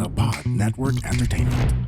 the Pod Network Entertainment.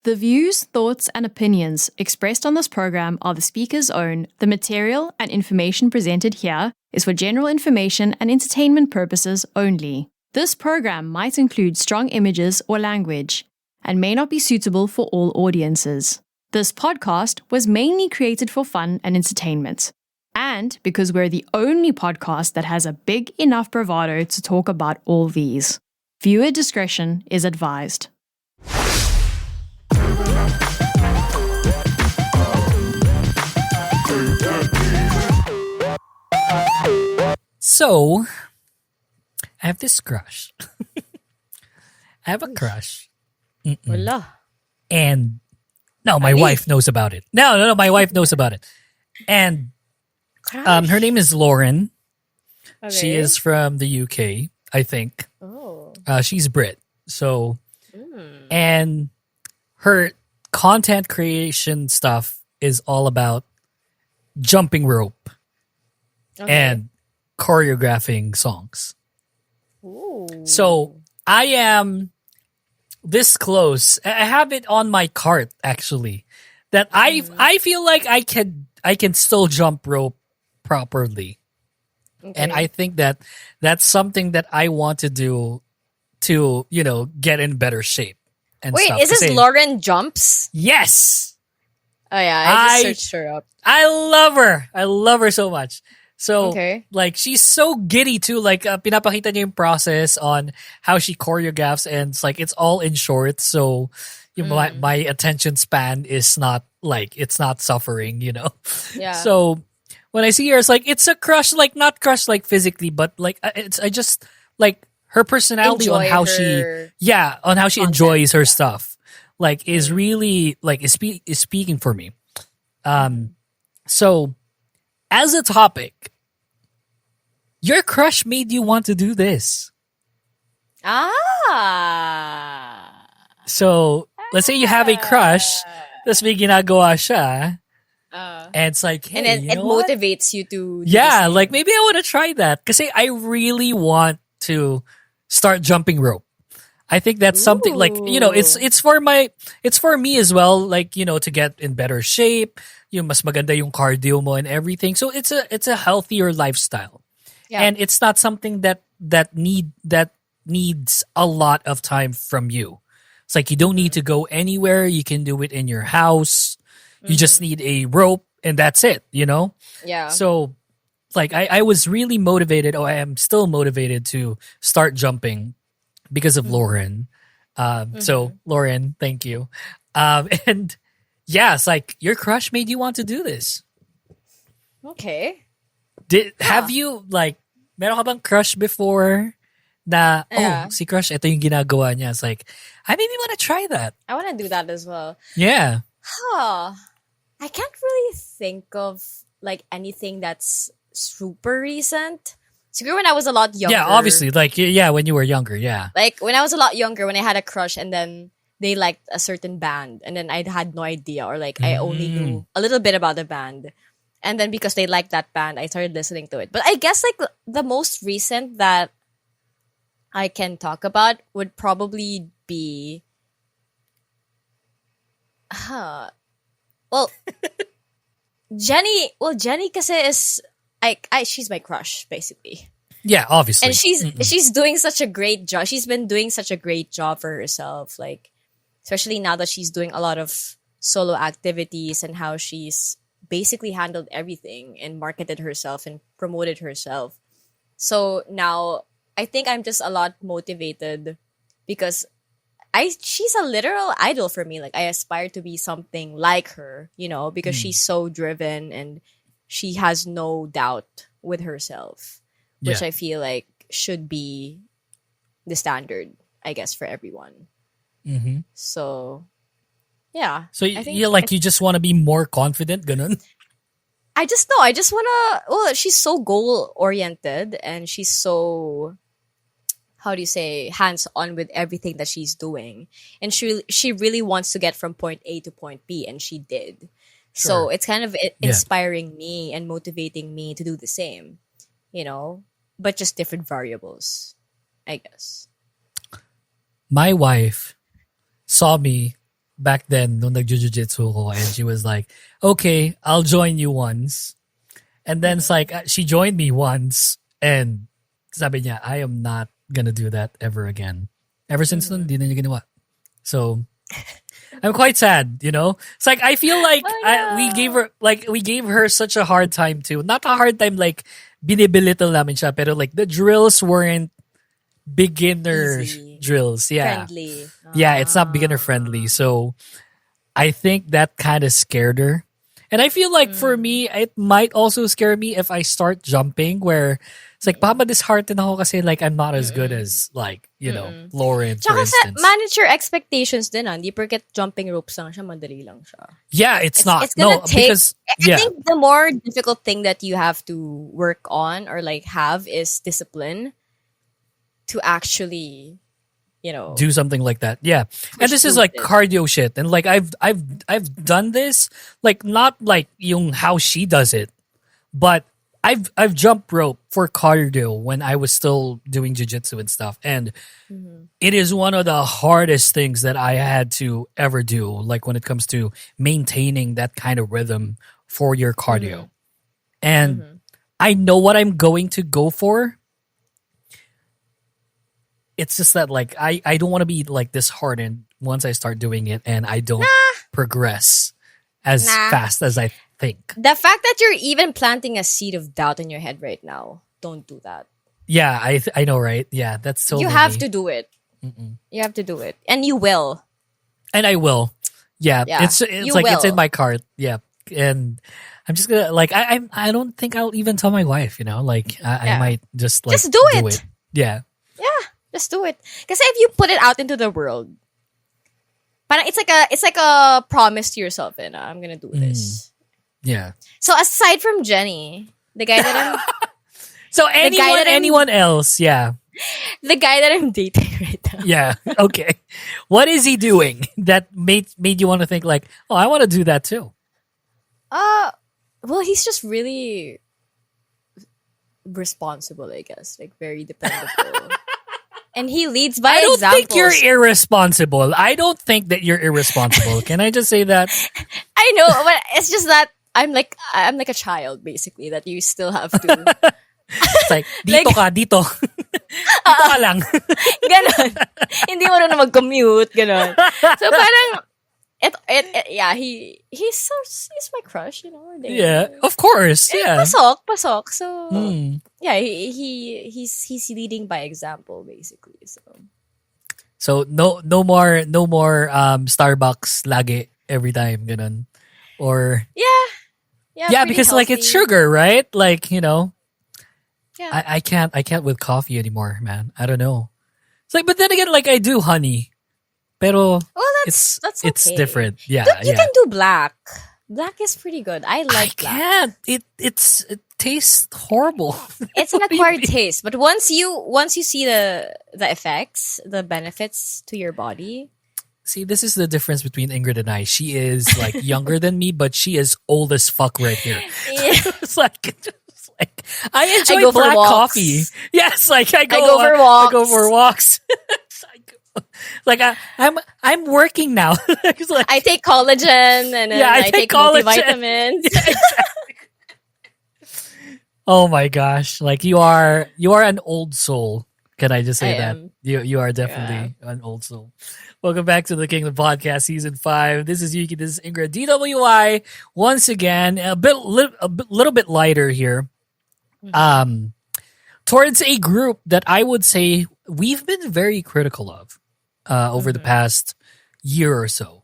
The views, thoughts, and opinions expressed on this program are the speaker's own. The material and information presented here is for general information and entertainment purposes only. This program might include strong images or language and may not be suitable for all audiences. This podcast was mainly created for fun and entertainment, and because we're the only podcast that has a big enough bravado to talk about all these. Viewer discretion is advised. So, I have this crush. I have a crush. Wala. And, no, my wife knows about it. No, my wife knows about it. And, her name is Lauren. Okay. She is from the UK, I think. Oh. She's Brit. So, and her content creation stuff is all about jumping rope and choreographing songs. Ooh. So I am this close. I have it on my cart actually. That I feel like I can still jump rope properly. Okay. And I think that that's something that I want to do to, get in better shape. And Wait, stuff. is this Lauren Jumps? Yes. Oh yeah, I just searched her up. I love her. I love her so much. So, Okay. like, she's so giddy too. Like, pinapakita niya yung process on how she choreographs, and it's all in short. So, my attention span is not it's not suffering. Yeah. So, when I see her, it's it's a crush. Not crush physically, but I just her personality Enjoy on how her on how she content, enjoys her stuff. Is really is speaking for me. So as a topic, your crush made you want to do this. So let's say you have a crush, tas may ginagawa siya, and it's hey, and then you it know what? motivates you to do Yeah, the same. maybe I want to try that. Because I really want to start jumping rope. I think that's something it's for me as well, to get in better shape, mas maganda yung cardio mo and everything. So it's a healthier lifestyle. Yeah. And it's not something that needs a lot of time from you. It's you don't need to go anywhere, you can do it in your house. You just need a rope and that's it, Yeah. So I was really motivated, or I am still motivated to start jumping because of Lauren. So Lauren, thank you. And yeah, it's your crush made you want to do this. Okay. Have you meron ka bang crush before na, si crush, ito yung ginagawa niya. It's I maybe want to try that. I want to do that as well. Yeah. I can't really think of anything that's super recent. Siguro when I was a lot younger. Yeah, obviously. When you were younger, yeah. When I was a lot younger, when I had a crush and then they liked a certain band and then I had no idea, or I only knew a little bit about the band. And then because they liked that band, I started listening to it. But I guess the most recent that I can talk about would probably be Jenny kasi is she's my crush basically. Yeah, obviously. And she's doing such a great job. She's been doing such a great job for herself, especially now that she's doing a lot of solo activities and how she's basically handled everything and marketed herself and promoted herself. So now I think I'm just a lot motivated because she's a literal idol for me. I aspire to be something like her, because she's so driven and she has no doubt with herself, which I feel should be the standard, I guess, for everyone. Mm-hmm. So, yeah. So you just want to be more confident, ganun? I just want to, she's so goal-oriented and she's so, how do you say, hands-on with everything that she's doing. And she really wants to get from point A to point B, and she did. Sure. So it's kind of inspiring me and motivating me to do the same, but just different variables, I guess. My wife saw me back then nung nag-jiu-jitsu ko, and she was like, okay, I'll join you once. And then it's like, she joined me once, and sabi niya, I am not gonna do that ever again. Ever since nun, di na niya ginawa. So, I'm quite sad, you know? It's like, I feel like we gave her such a hard time too. Not a hard time like, binibilittle namin siya, pero like, the drills weren't beginner Easy. drills. Yeah. Friendly. Yeah, it's not beginner friendly. So I think that kind of scared her. And I feel like for me, it might also scare me if I start jumping where it's like, baka disheartened ako kasi like I'm not as good as like, you know, Lauren, for Tsaka instance. manage your expectations din. Hindi porket jumping ropes lang siya, madali lang siya. Yeah, it's not. It's gonna take, because, I think the more difficult thing that you have to work on or like have is discipline to actually, you know, do something like that. Yeah. And this is like cardio shit. And like I've done this, like not like yung how she does it, but I've jumped rope for cardio when I was still doing jiu-jitsu and stuff. And it is one of the hardest things that I had to ever do, like when it comes to maintaining that kind of rhythm for your cardio. And I know what I'm going to go for. It's just that like I don't want to be like disheartened once I start doing it and I don't progress as fast as I think. The fact that you're even planting a seed of doubt in your head right now, don't do that. Yeah, I know, right? Yeah, that's so. You have to do it. You have to do it, and you will. And I will. Yeah, it's like it's in my cart. Yeah, and I'm just gonna like I don't think I'll even tell my wife. You know, like I might just like just do it. Yeah. Yeah, just do it. Because if you put it out into the world, parang it's like a promise to yourself. And I'm gonna do this. Yeah. So aside from Jenny, the guy that I'm so anyone else, yeah. The guy that I'm dating right now. Yeah. Okay. What is he doing that made you want to think like, oh, I want to do that too? Well, he's just really responsible, I guess. Like very dependable. And he leads by example. I don't think you're irresponsible. I don't think that you're irresponsible. Can I just say that? I know, but it's just that I'm like a child basically that you still have to. It's like dito ka, dito. Dito ka lang. Ganon. Hindi mo na mag-commute, ganon. So parang he's my crush, you know. Yeah, of course. Yeah. Pasok. So yeah, he's leading by example basically. So no more Starbucks lagi every time ganon. Or yeah, because healthy. like it's sugar, right? Like, you know. Yeah. I can't with coffee anymore, man. I don't know. It's like, but then again, like I do honey, pero that's okay. It's different. Yeah, you can do black. Black is pretty good. I like black. Can't. It tastes horrible. It's an acquired taste, but once you see the effects, the benefits to your body. See, this is the difference between Ingrid and I. She is like younger than me, but she is old as fuck right here. Yeah. It's like I enjoy black coffee. Yes, like I go for walks. I go for walks. Like I'm working now. Like, I take collagen and then I take multivitamins. Yeah, exactly. Oh my gosh! Like you are an old soul. Can I just say that? You are definitely an old soul. Welcome back to the Kingdom Podcast, Season 5. This is Yuki. This is Ingrid. DWI once again. A little bit lighter here. Towards a group that I would say we've been very critical of over the past year or so.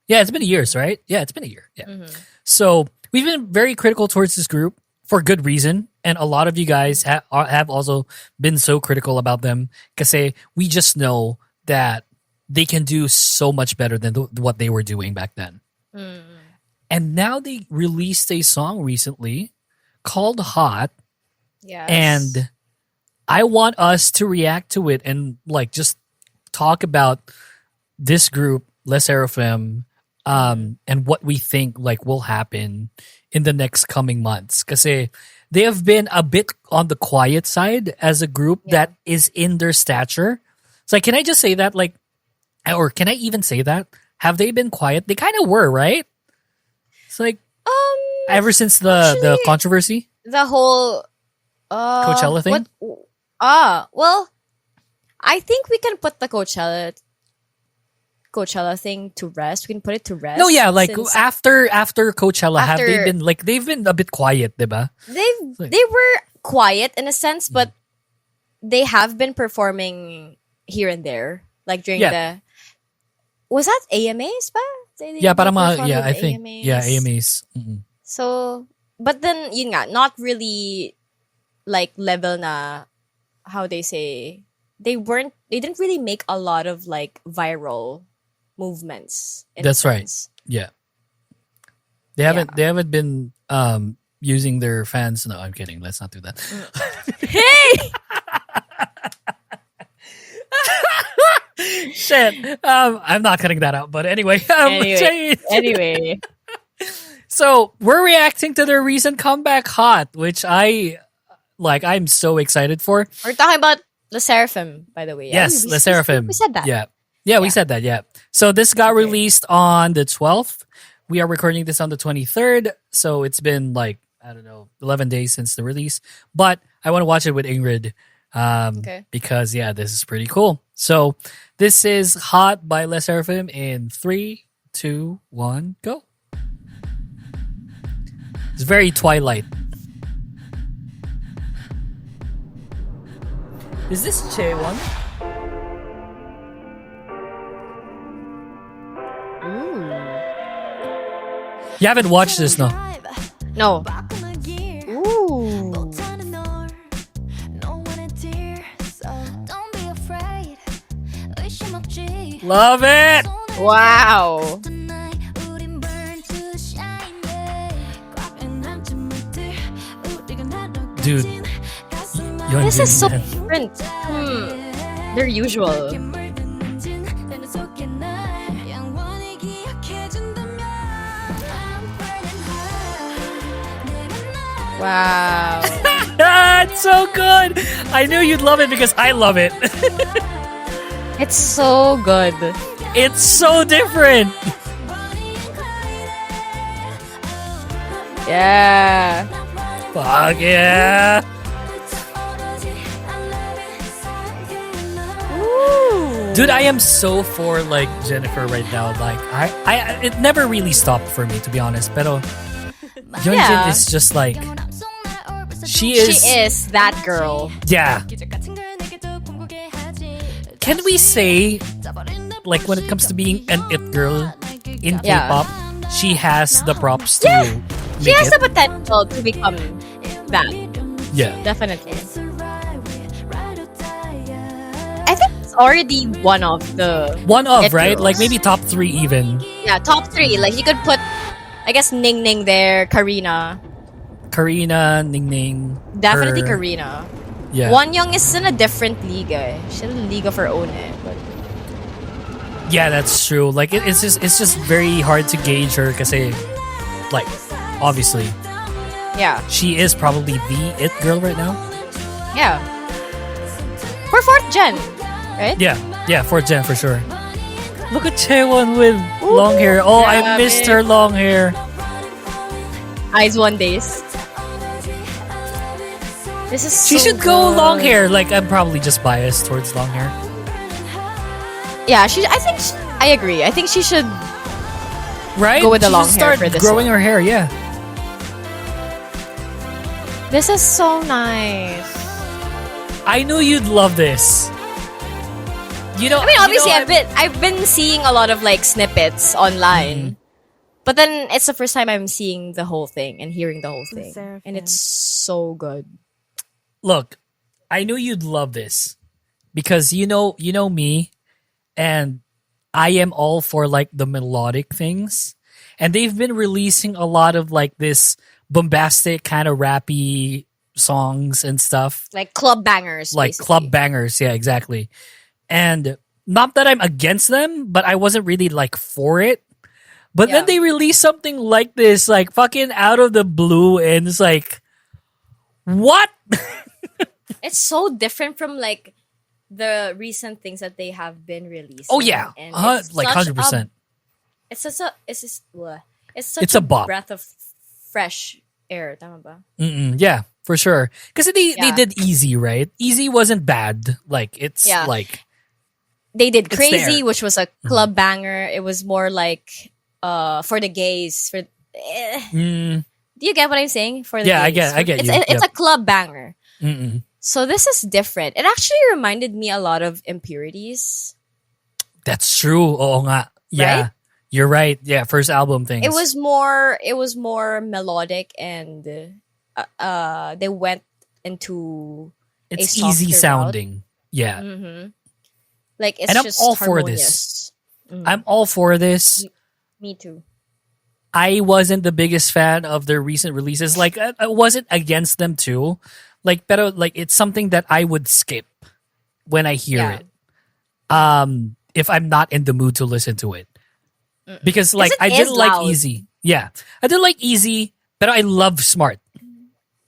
Yeah, it's been a year, right? Yeah, it's been a year. Yeah. So we've been very critical towards this group for good reason. And a lot of you guys have also been so critical about them because we just know that they can do so much better than what they were doing back then. And now they released a song recently called Hot. Yes. And I want us to react to it and like just talk about this group, Sserafim, and what we think like will happen in the next coming months. Because they have been a bit on the quiet side as a group that is in their stature. So like, can I just say that like Or can I even say that? Have they been quiet? They kind of were, right? It's like ever since the controversy, the whole Coachella thing. Well, I think we can put the Coachella thing to rest. We can put it to rest. No, yeah, like after Coachella, have they been like they've been a bit quiet, diba? They were quiet in a sense, but they have been performing here and there, like during the. Was that AMAs ba? Yeah, parang yeah, I think AMAs. yeah, AMAs. So, but then yun nga, not really like level na how they say they didn't really make a lot of like viral movements. That's right. Yeah. They haven't been using their fans. No, I'm kidding. Let's not do that. Hey! Shit. I'm not cutting that out, but anyway. Anyway. So we're reacting to their recent comeback Hot, which I'm so excited for. We're talking about the Sserafim, by the way. Yes, the Sserafim. We said that. Yeah, we said that, yeah. So this got released on the 12th. We are recording this on the 23rd. So it's been 11 days since the release. But I want to watch it with Ingrid. Because this is pretty cool. So this is Hot by Les Sserafim in 3, 2, 1, go. It's very Twilight. Is this Chaewon? You haven't watched this, no? No. Love it! Wow. Dude. This is so different from their usual. Wow. It's so good! I knew you'd love it because I love it. It's so good. It's so different. Yeah. Fuck yeah. Ooh. Dude, I am so for Jennifer right now. I it never really stopped for me, to be honest. Pero Yeonjin is just she is that girl. Yeah. Can we say, when it comes to being an it girl in K-pop, she has the props to She has the potential to become that. Yeah. Definitely. I think it's already one of, right? girls. Maybe top 3 even. Yeah, top 3. You could put, I guess, Ning Ning there, Karina, Ning Ning. Definitely her. Karina. Yeah. Wonyoung is in a different league. She's in a league of her own. But yeah, that's true. It's just very hard to gauge her because, obviously, yeah, she is probably the it girl right now. Yeah. For 4th gen, right? Yeah, 4th gen for sure. Look at Chaewon with long hair. Oh, I missed her long hair. Eyes one days. This is She so should go good. long hair. I'm probably just biased towards long hair. Yeah, I agree. I think she should Right? go with the She long should hair start for this growing one. her hair, yeah. This is so nice. I knew you'd love this. Obviously, I've been seeing a lot of snippets online, but then it's the first time I'm seeing the whole thing and hearing the whole thing, and it's so good. Look, I knew you'd love this because you know me, and I am all for the melodic things, and they've been releasing a lot of this bombastic kind of rappy songs and stuff, Club bangers, club bangers. Yeah, exactly. And not that I'm against them, but I wasn't really for it. But then they release something like this, fucking out of the blue, and it's what? It's so different from the recent things that they have been releasing. Oh yeah, and like 100%. It's such a it's such It's a a bop. breath of fresh air. Tama ba? Yeah, for sure. Because they Yeah. did Easy, right? Easy wasn't bad. Like it's Yeah. like They did It's Crazy, there. Mm-hmm. which was a club banger. It was more like for the gays. Do you get what I'm saying? For the Yeah, gays. I get it's you. it's Yep. a club banger. mm-mm. So this is different. It actually reminded me a lot of Impurities. That's true. Oo nga. Yeah, Right? you're right. Yeah, first album things. It was more melodic, and they went into It's a easy softer sounding. Yeah, route. Like it's and I'm just all for harmonious. this. I'm all for this. Me too. I wasn't the biggest fan of their recent releases. Like I wasn't against them too. Like, pero like it's something that I would skip when I hear Yeah. it. If I'm not in the mood to listen to it, because like it I is didn't like loud. Easy. Yeah, I didn't like Easy, but I love Smart.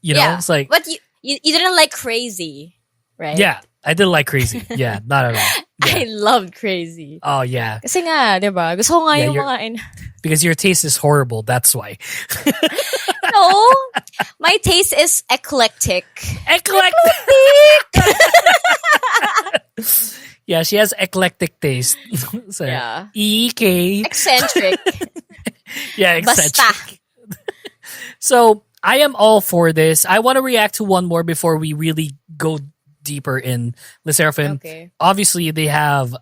You know, Yeah. it's like But you didn't like Crazy, right? yeah, I didn't like Crazy. Yeah, not at all. I Yeah. loved Crazy. Oh yeah, Kasi nga, di ba? Gusto ko nga Yeah, yung you're- mga... because your taste is horrible. That's why. No! My taste is eclectic. Eclectic. Yeah, she has eclectic taste. So, Yeah. EK. Eccentric. Yeah, eccentric. Basta. So I am all for this. I want to react to one more before we really go deeper in Le Sserafim. Okay. Obviously, they have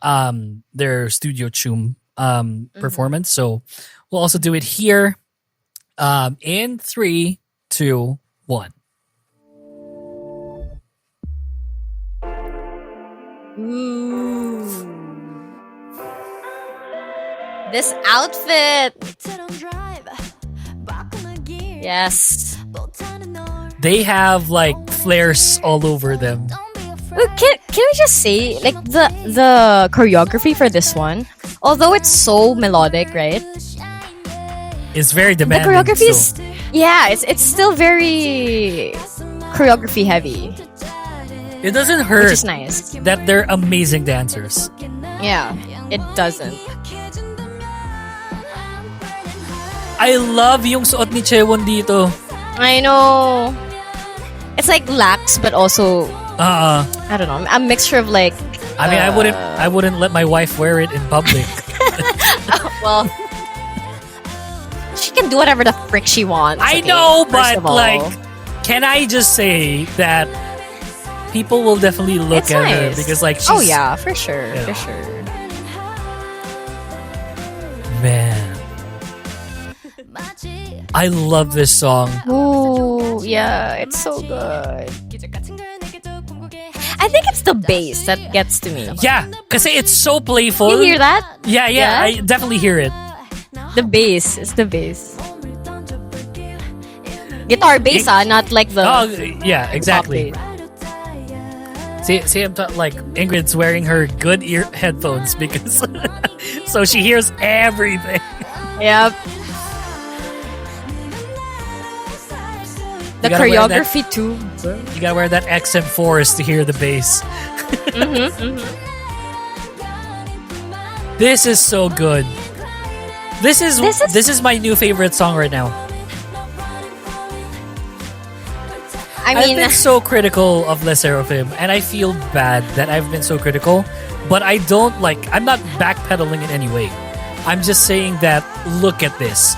their Studio Chum performance, so we'll also do it here. In 3, 2, 1. Ooh. This outfit. Yes. They have like flares all over them. Wait, can we just say, like, the choreography for this one, although it's so melodic, right? It's very The demanding. choreography so- is, yeah, it's still very choreography heavy, It doesn't which hurt is nice. that they're amazing dancers. Yeah, it doesn't. I love yung suot ni Chewon dito. I know. It's like lax, but also, I don't know, a mixture of like. I mean, I wouldn't let my wife wear it in public. Well, she can do whatever the frick she wants. I okay, know, first but of all. like, can I just say that people will definitely look It's at her nice. because, like, she's, Oh yeah, for sure, Yeah. for sure. man, I love this song. Ooh, yeah, it's so good. I think it's the bass that gets to me. Yeah, because it's so playful. You hear that? Yeah, Yeah? I definitely hear it. The bass. It's the bass. Guitar bass, not like the Oh, yeah, exactly. pop bass. See, like Ingrid's wearing her good ear headphones because so she hears everything. Yep. The You gotta wear that- choreography too. You gotta wear that XM4s to hear the bass. This is so good. This is my new favorite song right now. I I've mean, been so critical of Le Sserafim, and I feel bad that I've been so critical, but I don't like, I'm not backpedaling in any way. I'm just saying that, look at this.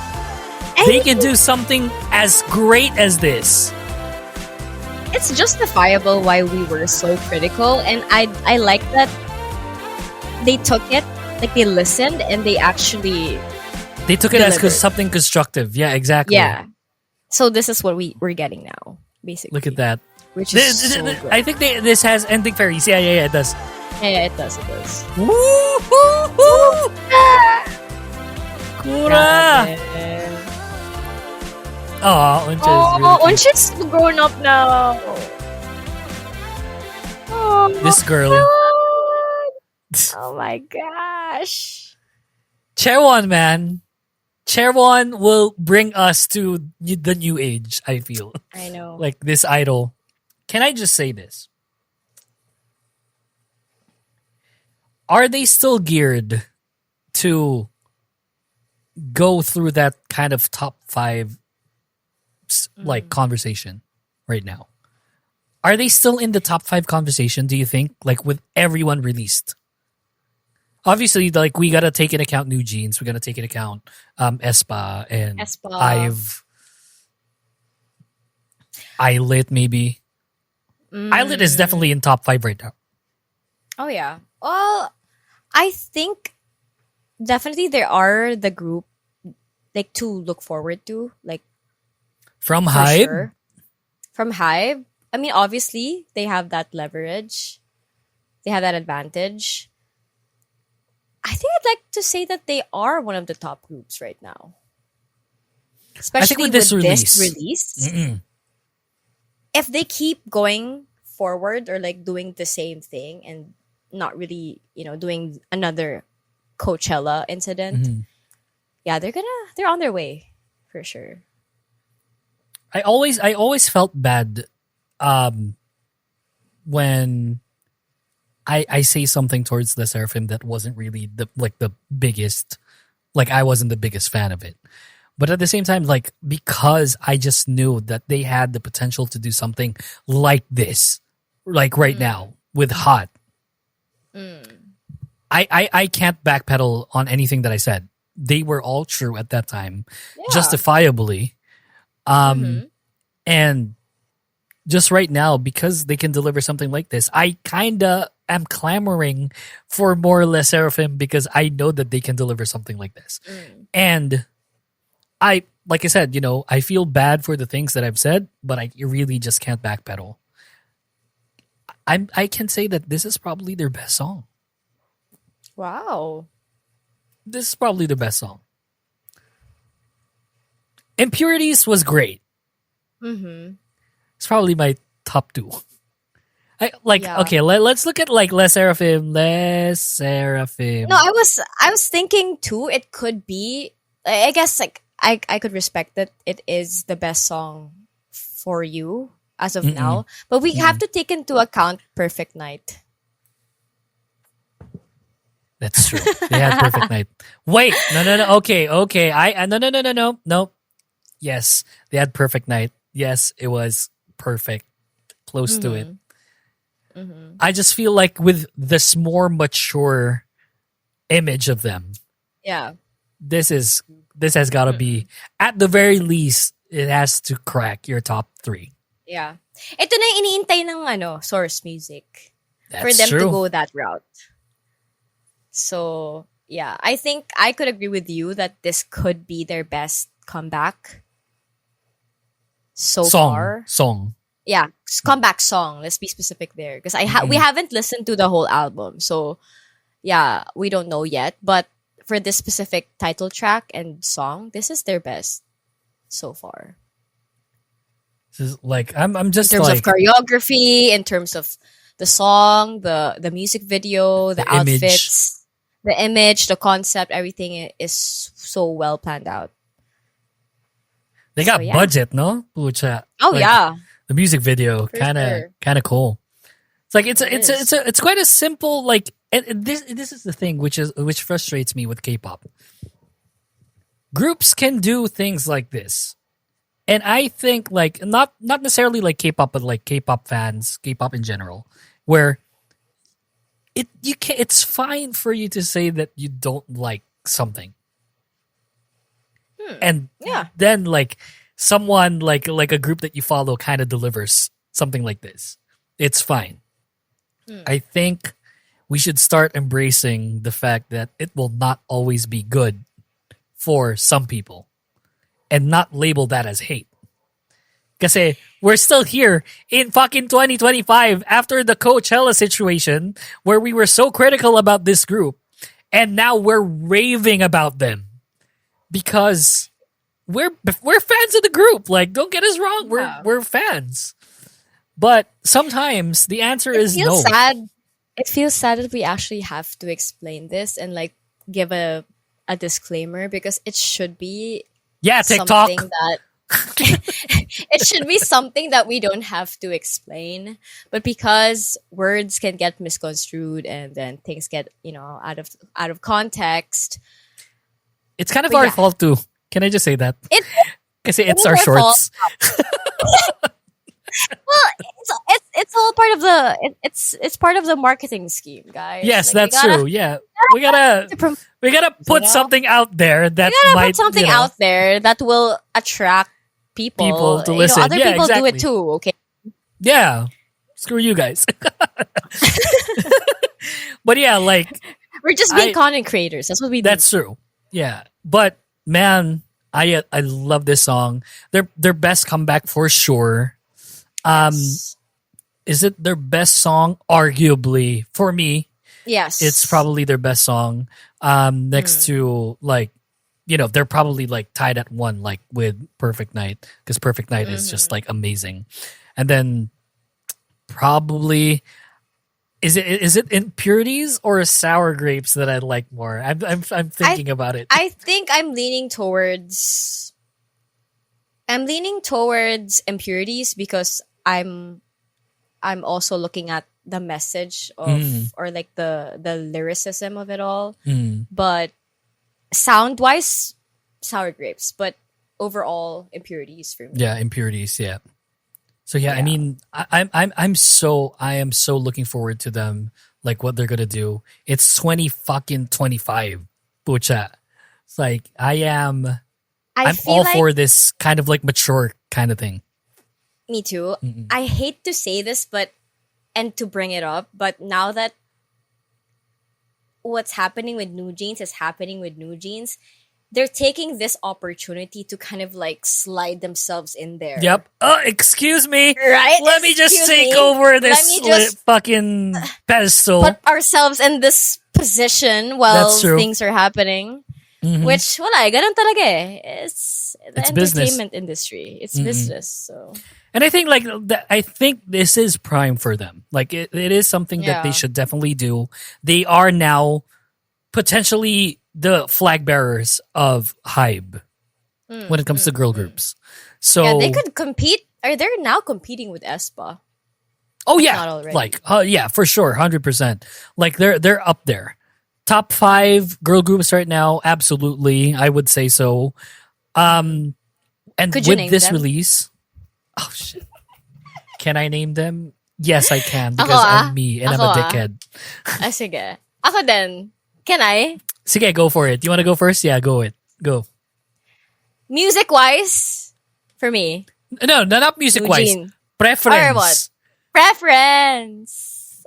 They can do something as great as this. it's justifiable why we were so critical, and I like that they took it, like they listened and they actually, They took it as Delivered. something constructive. Yeah, exactly. yeah. So this is what we're getting now, basically. Look at that. Which is so good. I think this has ending fairies. Yeah, it does. Yeah, it does, it does. Woo-hoo-hoo! Kura! Oh, Uncha is really Oh, cute. Unshi's grown up now. Oh, This girl. God. Oh my gosh. Chaewon, man. Chaewon will bring us to the new age, I feel. I know. Like this idol. Can I just say this? are they still geared to go through that kind of top 5 like conversation right now? Are they still in the top 5 conversation, do you think? Like with everyone released? Obviously, like we gotta take into account New Jeans, we gotta take into account Espa and Espa. Islet maybe. Islet is definitely in top 5 right now. Oh yeah. Well, I think definitely there are the group like to look forward to, like From for Hype, sure. From Hive, I mean, obviously they have that leverage, they have that advantage. I think I'd like to say that they are one of the top groups right now, I think especially with this with release. this release. If they keep going forward or like doing the same thing and not really, doing another Coachella incident, yeah, they're on their way for sure. I always felt bad when I say something towards the Seraphim that wasn't really the biggest, like I wasn't the biggest fan of it. But at the same time, like, because I just knew that they had the potential to do something like this, like right now with Hot. I can't backpedal on anything that I said. They were all true at that time, justifiably. And just right now, because they can deliver something like this, I kinda am clamoring for more Les Seraphim because I know that they can deliver something like this. And like I said, I feel bad for the things that I've said, but I really just can't backpedal. I can say that this is probably their best song. Wow. This is probably the best song. Impurities was great. It's probably my top 2. Okay, let's look at like Les Seraphim. Les Seraphim. No, I was thinking too. It could be. I guess like I could respect that it is the best song for you as of now, but we have to take into account Perfect Night. That's true. They had Perfect Night. Wait, no. Okay. No. Yes, they had Perfect Night. Yes, it was perfect, close to it. I just feel like with this more mature image of them, this has got to be, at the very least, it has to crack your top 3. Yeah, ito na yung iniintay ng Source Music for That's them true. to go that route. So yeah, I think I could agree with you that this could be their best comeback so far. Yeah, comeback song. Let's be specific there because we haven't listened to the whole album, so yeah, we don't know yet. But for this specific title track and song, this is their best so far. This is like I'm just in terms like of choreography, in terms of the song, the music video, the outfits, the image, the concept, everything is so well planned out. They got budget, no? Pucha. Oh yeah. The music video kind of cool. It's like it's quite a simple like, and this is the thing which frustrates me with K-pop. Groups can do things like this. And I think like not necessarily like K-pop, but like K-pop fans, K-pop in general, where it's fine for you to say that you don't like something. And then like someone like a group that you follow kind of delivers something like this. It's fine. I think we should start embracing the fact that it will not always be good for some people and not label that as hate. Kasi we're still here in fucking 2025 after the Coachella situation where we were so critical about this group and now we're raving about them because we're fans of the group. Like, don't get us wrong, we're fans. But sometimes the answer is no. It feels sad that we actually have to explain this and like give a disclaimer because it should be TikTok. something that It should be something that we don't have to explain, but because words can get misconstrued and then things get out of context. It's kind of But our yeah. fault too. Can I just say that? It Kasi it's is our our shorts. well, it's all part of it's part of the marketing scheme, guys. Yes, Like, that's true. Yeah, we gotta put something out there that we gotta might put something out there that will attract people to listen. Other Yeah, people do exactly. it too. Okay. Yeah, screw you guys. But yeah, like We're just being content creators. That's what we do. that's true. Yeah, but man, I love this song. Their best comeback for sure. Is it their best song? Arguably, for me, Yes. it's probably their best song. Next to like, they're probably like tied at one, like with Perfect Night, because Perfect Night is just like amazing. And then probably is it Impurities or Sour Grapes that I like more? I'm thinking about it. I think I'm leaning towards Impurities because I'm also looking at the message of or like the lyricism of it all. But sound wise, Sour Grapes, but overall Impurities for me. Yeah, Impurities. Yeah. So yeah, I mean, I am so looking forward to them, like what they're gonna do. It's 2025, pucha. It's like I'm feel all like, for this kind of like mature kind of thing. Me too. I hate to say this, and to bring it up, but now that what's happening with New Jeans is happening with New Jeans, they're taking this opportunity to kind of like slide themselves in there. Yep. Excuse me. Right? Let me just Excuse take me. over this Let me just fucking pedestal. put ourselves in this position while That's true. things are happening. Which, wala, ganun talaga eh. It's the It's business. entertainment industry. It's business, so... And I think I think this is prime for them. Like it is something that they Yeah. should definitely do. They are now potentially the flag bearers of Hybe when it comes to girl groups. So Yeah, they could compete. Or they're now competing with aespa. oh not yeah, already. like yeah, for sure, 100%. Like they're up there, top 5 girl groups right now. Absolutely, I would say so. And Could you with name this them? release, oh shit, can I name them? Yes, I can because Ako, I'm me and I'm a Ako, dickhead. Sige. Ako din. Can I? Sige, go for it. You want to go first? Yeah, go. Music-wise, for me, No, not music wise. Eugene. Preference. Or what? Preference.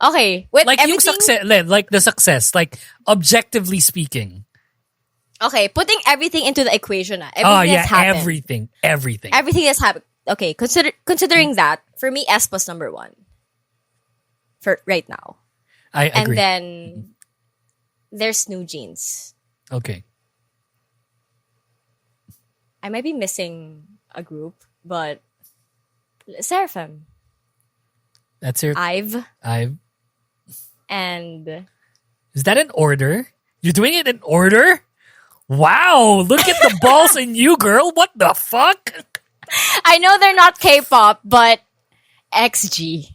Okay. With Like yung everything, success, like the success, like objectively speaking. okay, putting everything into the equation. Everything Oh yeah, that's happened. everything. Everything that's happened. Okay, considering that, for me, aespa's number 1. For right now. I And agree. then, there's New Jeans. Okay. I might be missing a group, but Sserafim, That's your I've, I've and Is that in order? You're doing it in order? Wow, look at the balls in you, girl. What the fuck? I know they're not K-pop, but XG.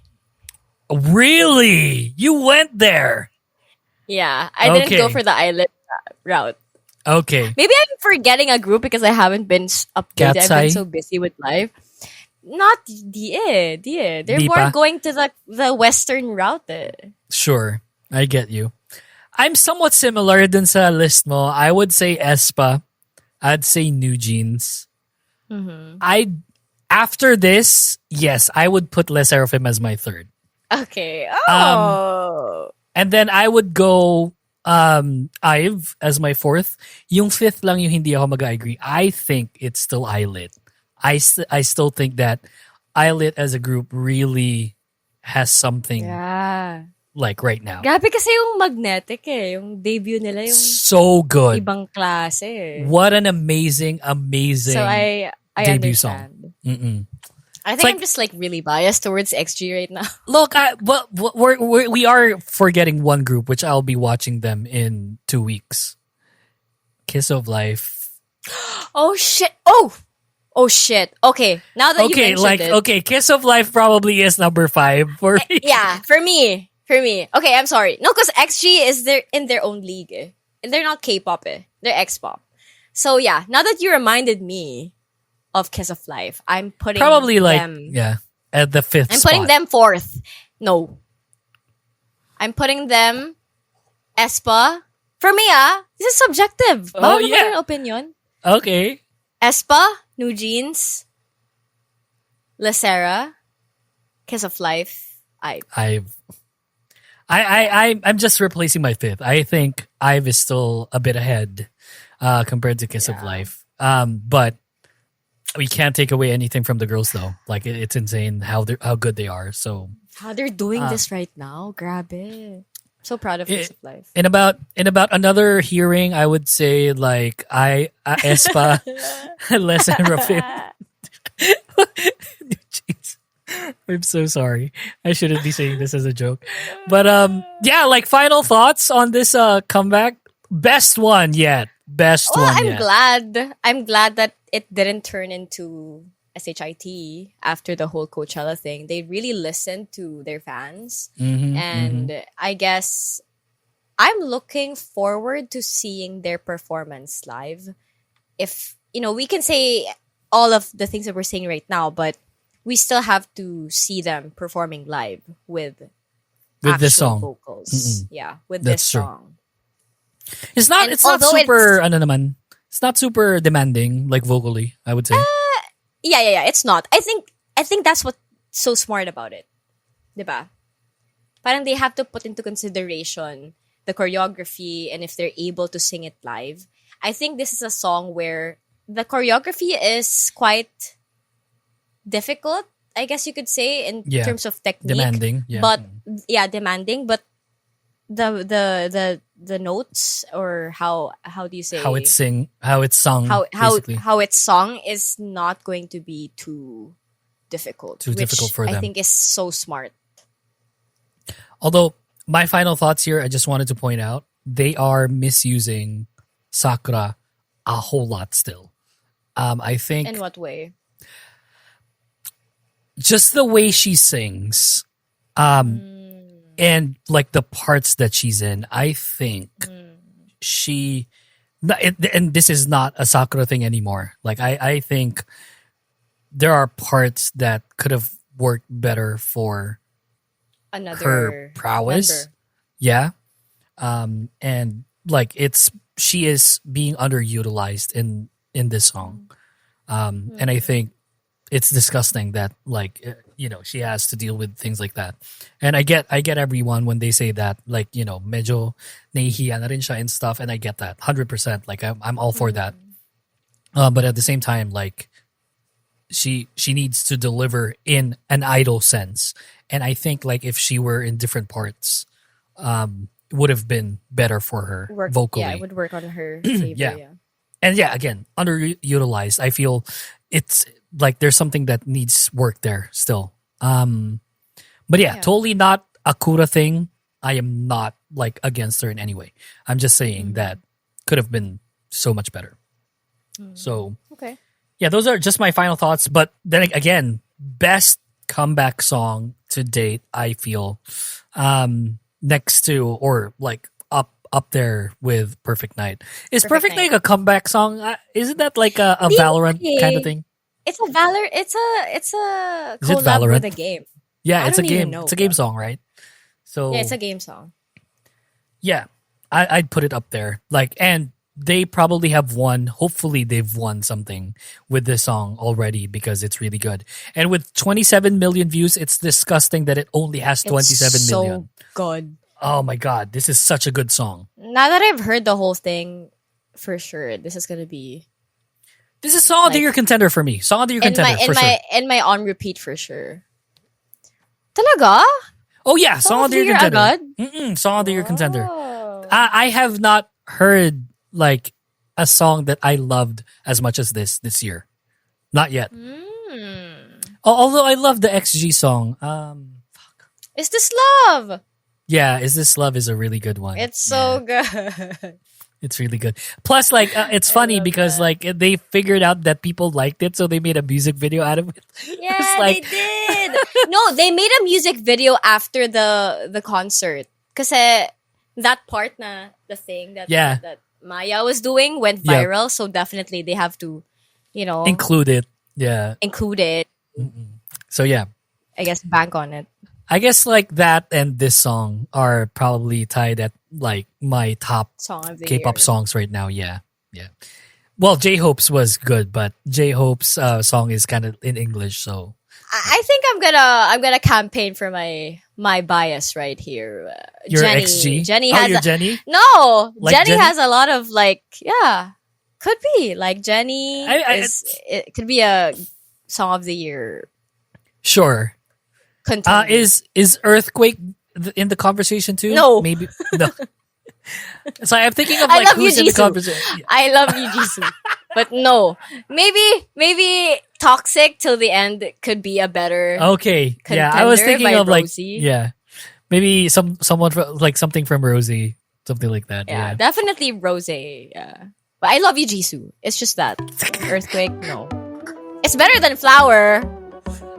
Really? You went there. Yeah, I didn't Okay. go for the island route. Okay. Maybe I'm forgetting a group because I haven't been updated. I've Katsai? been so busy with life. Not die. They're Di more pa? going to the western route. Sure. I get you. I'm somewhat similar dun sa list mo. I would say aespa. I'd say New Jeans. After this, yes, I would put Les Sserafim as my third. Okay. Oh. And then I would go Ive as my fourth. Yung fifth lang yung hindi ako mag-agree. I think it's still Eyelit. I still think that Eyelit as a group really has something Yeah. like right now. Grabe kasi yung Magnetic eh. Yung debut nila yung So good. ibang klase eh. What an amazing So I debut understand. Mm-mm. I think like- I'm just like really biased towards XG right now. Look, we are forgetting one group, which I'll be watching them in 2 weeks. Kiss of Life. Oh shit! Oh shit! Okay, now that you mentioned it, okay, Kiss of Life probably is number 5 for me. yeah, for me. Okay, I'm sorry. No, because XG is in their own league. And they're not K-pop. They're X-pop. So yeah, now that you reminded me of Kiss of Life, I'm putting Probably like them. at the 5th I'm spot. putting them 4th. No, I'm putting them Espa. For me, this is subjective. Oh, Bawal naman yeah. yung opinion. Okay. Espa, New Jeans, Lacera, Kiss of Life. I'm just replacing my 5th. I think IVE is still a bit ahead compared to Kiss of Life. But we can't take away anything from the girls though. Like it's insane how good they are. So How they're doing this right now. Grabe. So proud of Kiss of Life. in about another hearing, I would say like Espa, Les Sserafim. Jeez. I'm so sorry. I shouldn't be saying this as a joke. But yeah, like final thoughts on this comeback. Best one yet. I'm glad that it didn't turn into SHIT after the whole Coachella thing. They really listened to their fans. And I guess I'm looking forward to seeing their performance live. If, we can say all of the things that we're saying right now, but we still have to see them performing live with this actual song. vocals. Yeah, with That's this true. song. It's not although super it's not super demanding like vocally, I would say. Yeah. It's not. I think that's what's so smart about it. Diba? Parang they have to put into consideration the choreography and if they're able to sing it live. I think this is a song where the choreography is quite difficult, I guess you could say, in terms of technique. Demanding. Yeah. But demanding. But the notes or how do you say how it's sung, basically. how it's sung is not going to be too difficult. Difficult for them. I think is so smart. Although my final thoughts here, I just wanted to point out they are misusing Sakura a whole lot still. I think In what way? just the way she sings, and like the parts that she's in, I think and this is not a Sakura thing anymore. Like I think there are parts that could have worked better for Another her prowess. member. Yeah. And like she is being underutilized in this song. And I think it's disgusting that like she has to deal with things like that. And I get everyone when they say that, like, medyo nahihiya na rin siya and stuff, and I get that 100%. Like I'm all for that. But at the same time, like she needs to deliver in an idol sense. And I think like if she were in different parts, would have been better for her vocally. Yeah, it would work on her favor. yeah. And yeah, again, underutilized. I feel it's like there's something that needs work there still. But yeah, totally not a Kura thing. I am not like against her in any way. I'm just saying that could have been so much better. So Okay. yeah, those are just my final thoughts. But then again, best comeback song to date, I feel, next to or like up there with Perfect Night. Is Perfect Night a comeback song? Isn't that like a Valorant kind of thing? It's a It's a Is it collab Valorant? with a game. Yeah, I it's a don't even game. know, It's a game bro. song, right? So Yeah, it's a game song. yeah, I'd put it up there. Like, and they probably have won. Hopefully, they've won something with this song already because it's really good. And with 27 million views, it's disgusting that it only has 27 it's million. so good. Oh my god, this is such a good song. Now that I've heard the whole thing, for sure, this is gonna be This is song of the year contender for me. Song of the year contender for sure. in my on repeat for sure. Talaga? Oh yeah, song of the year contender. agad? Song of the year contender. Oh. I have not heard like a song that I loved as much as this year. Not yet. Mm. Although I love the XG song. Is this love? Yeah, Is This Love is a really good one. It's so good. It's really good. Plus, like, it's funny because like they figured out that people liked it, so they made a music video out of it. Yeah, It's like, they did. No, they made a music video after the concert. Kasi that part na, the thing that, Yeah. that Maya was doing went Yep. viral. So definitely they have to, include it. Yeah. include it. So yeah, I guess bank on it. I guess like that and this song are probably tied at like my top Song of the K-pop year. songs right now. Yeah, yeah. Well, J-Hope's was good, but J-Hope's song is kind of in English, so I think I'm gonna campaign for my bias right here. your Jenny. XG. Jenny oh, has you're a, Jenny. no. Like Jenny Jenny? has a lot of like could be like Jenny. It could be a song of the year Sure. contender. Is Earthquake in the conversation too? No. Maybe no. So I'm thinking of I like love who's in the Jisoo. conversation. Yeah. I love you, Jisoo. But no. Maybe Toxic Till the End could be a better Okay, yeah, I was Contender thinking by of like Rosie. yeah, maybe someone like something from Rosie, something like that. yeah, Yeah. definitely Rose. Yeah. But I love you, Jisoo. It's just that. Earthquake, no. It's better than Flower.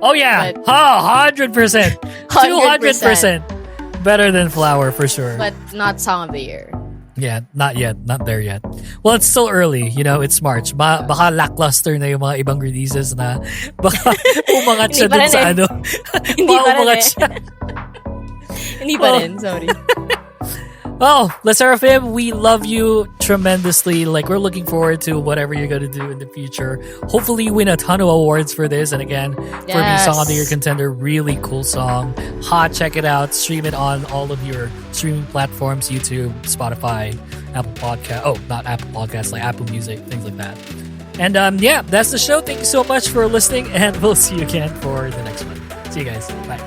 Oh yeah, But- 100%, 200% better than Flower for sure. But not Song of the Year. Yeah, not yet, not there yet. Well, it's still early, it's March. Baka lackluster na yung mga ibang releases na baka umangat siya Hindi pa dun rin sa eh. ano. Hindi Baka pa rin umangat eh. siya. Hindi pa Oh. rin, sorry. Oh, Sserafim, we love you tremendously. Like, we're looking forward to whatever you're going to do in the future. Hopefully, you win a ton of awards for this. And again, for me, Song of the Year contender, really cool song. Hot, check it out. Stream it on all of your streaming platforms, YouTube, Spotify, Apple Podcast. Oh, not Apple Podcasts, like Apple Music, things like that. And yeah, that's the show. Thank you so much for listening. And we'll see you again for the next one. See you guys. Bye.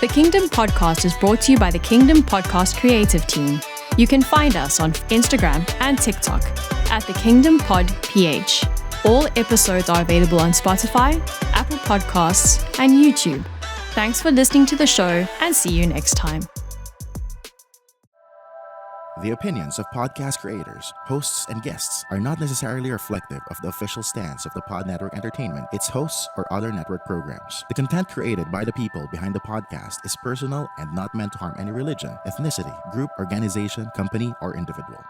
The Kingdom Podcast is brought to you by the Kingdom Podcast creative team. You can find us on Instagram and TikTok at the Kingdom Pod PH. All episodes are available on Spotify, Apple Podcasts, and YouTube. Thanks for listening to the show and see you next time. The opinions of podcast creators, hosts, and guests are not necessarily reflective of the official stance of the Pod Network Entertainment, its hosts, or other network programs. The content created by the people behind the podcast is personal and not meant to harm any religion, ethnicity, group, organization, company, or individual.